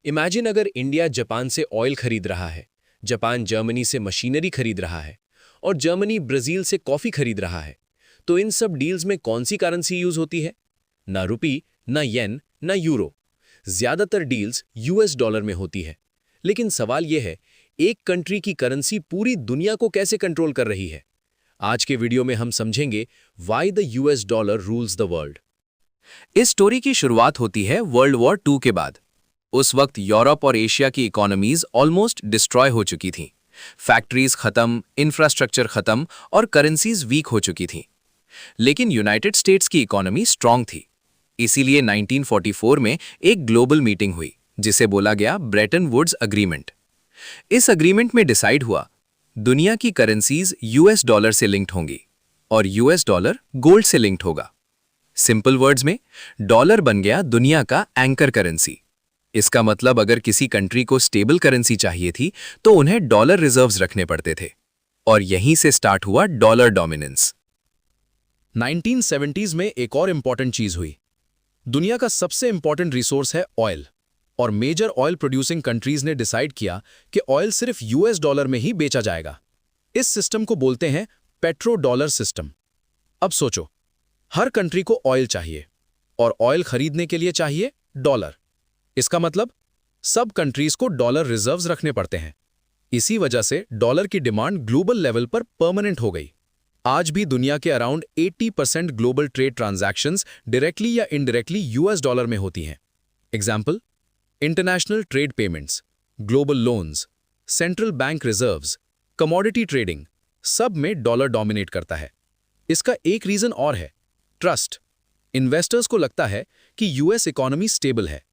Imagine अगर India Japan से oil खरीद रहा है, जापान जर्मनी से मशीनरी खरीद रहा है और जर्मनी ब्राजील से कॉफी खरीद रहा है, तो इन सब डील्स में कौन सी करेंसी यूज होती है? ना रुपी, ना येन, ना यूरो। ज्यादातर डील्स यूएस डॉलर में होती है। लेकिन सवाल यह है, एक कंट्री की करेंसी पूरी दुनिया को कैसे कंट्रोल कर रही है? आज के वीडियो में हम समझेंगे why the US dollar rules the world. इस स्टोरी की शुरुआत होती है वर्ल्ड वॉर 2 के बाद। उस वक्त यूरोप और एशिया की इकोनॉमीज ऑलमोस्ट डिस्ट्रॉय हो चुकी थीं। फैक्ट्रीज खत्म, इंफ्रास्ट्रक्चर खत्म और करेंसीज वीक हो चुकी थीं। लेकिन यूनाइटेड स्टेट्स की इकोनॉमी स्ट्रांग थी। इसीलिए 1944 में एक ग्लोबल मीटिंग हुई, जिसे बोला गया ब्रेटन वुड्स अग्रीमेंट। इस अग्रीमेंट में डिसाइड हुआ, दुनिया की करेंसीज यूएस डॉलर से लिंक्ड होंगी और यूएस डॉलर गोल्ड से लिंक्ड होगा। सिंपल वर्ड्स में, डॉलर बन गया दुनिया का एंकर करेंसी। इसका मतलब अगर किसी कंट्री को स्टेबल करेंसी चाहिए थी तो उन्हें डॉलर रिजर्व्स रखने पड़ते थे, और यहीं से स्टार्ट हुआ डॉलर डोमिनेंस। 1970s में एक और इंपॉर्टेंट चीज हुई। दुनिया का सबसे इंपॉर्टेंट रिसोर्स है ऑयल, और मेजर ऑयल प्रोड्यूसिंग कंट्रीज ने डिसाइड किया कि ऑयल सिर्फ यूएस डॉलर में ही बेचा जाएगा। इस सिस्टम को बोलते हैं पेट्रो डॉलर सिस्टम। अब सोचो, हर कंट्री को ऑयल चाहिए और ऑयल खरीदने के लिए चाहिए डॉलर। इसका मतलब सब कंट्रीज को डॉलर रिजर्व्स रखने पड़ते हैं। इसी वजह से डॉलर की डिमांड ग्लोबल लेवल पर परमानेंट हो गई। आज भी दुनिया के around 80% global trade transactions directly या इनडायरेक्टली यूएस डॉलर में होती हैं। Example, international trade payments, global loans, central bank reserves, commodity trading, सब में डॉलर डोमिनेट करता है। इसका एक रीजन और है, ट्रस्ट। इन्वेस्टर्स को लगता है कि यूएस इकोनॉमी स्टेबल है,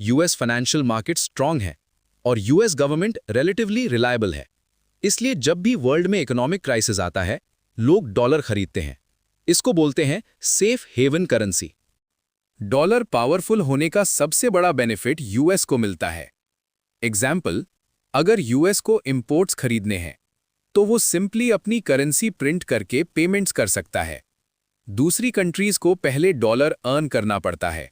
यूएस फाइनेंशियल मार्केट स्ट्रांग है और यूएस गवर्नमेंट रिलेटिवली रिलायबल है। इसलिए जब भी वर्ल्ड में इकोनॉमिक क्राइसिस आता है, लोग डॉलर खरीदते हैं। इसको बोलते हैं safe haven currency. Dollar powerful होने का सबसे बड़ा बेनिफिट यूएस को मिलता है। एग्जाम्पल, अगर यूएस को इंपोर्ट्स खरीदने हैं तो वो सिंपली अपनी करेंसी प्रिंट करके पेमेंट्स कर सकता है। दूसरी कंट्रीज को पहले डॉलर अर्न करना पड़ता है।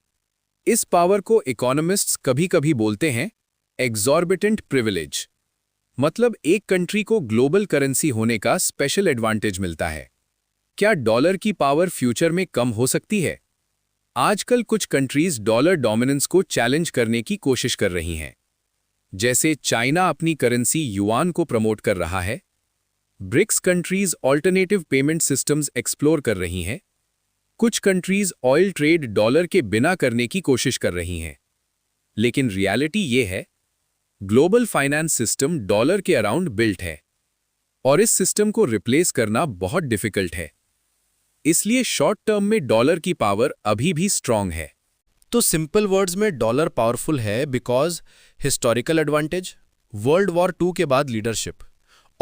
इस पावर को इकोनॉमिस्ट्स कभी-कभी बोलते हैं एक्सॉर्बिटेंट प्रिविलेज। मतलब एक कंट्री को ग्लोबल करेंसी होने का स्पेशल एडवांटेज मिलता है। क्या डॉलर की पावर फ्यूचर में कम हो सकती है? आजकल कुछ कंट्रीज डॉलर डोमिनेंस को चैलेंज करने की कोशिश कर रही हैं। जैसे चाइना अपनी करेंसी युआन को प्रमोट कर रहा है। BRICS countries alternative payment systems explore कर रही हैं। कुछ कंट्रीज ऑयल ट्रेड डॉलर के बिना करने की कोशिश कर रही हैं। लेकिन रियलिटी ये है, ग्लोबल फाइनेंस सिस्टम डॉलर के अराउंड बिल्ट है और इस सिस्टम को रिप्लेस करना बहुत डिफिकल्ट है। इसलिए शॉर्ट टर्म में डॉलर की पावर अभी भी स्ट्रांग है। तो सिंपल वर्ड्स में डॉलर पावरफुल है because historical advantage, world war 2 के बाद leadership,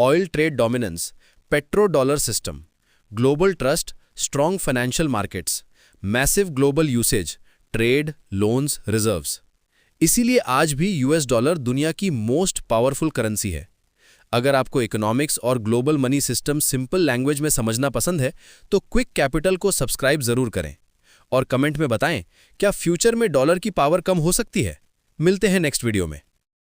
oil trade dominance, petro dollar system, global trust, strong financial markets, massive global usage, trade, loans, reserves. इसीलिए आज भी यूएस डॉलर दुनिया की मोस्ट पावरफुल करेंसी है। अगर आपको इकोनॉमिक्स और global money system simple language में समझना पसंद है तो क्विक कैपिटल को सब्सक्राइब जरूर करें और कमेंट में बताएं, क्या फ्यूचर में डॉलर की पावर कम हो सकती है? मिलते हैं नेक्स्ट वीडियो में।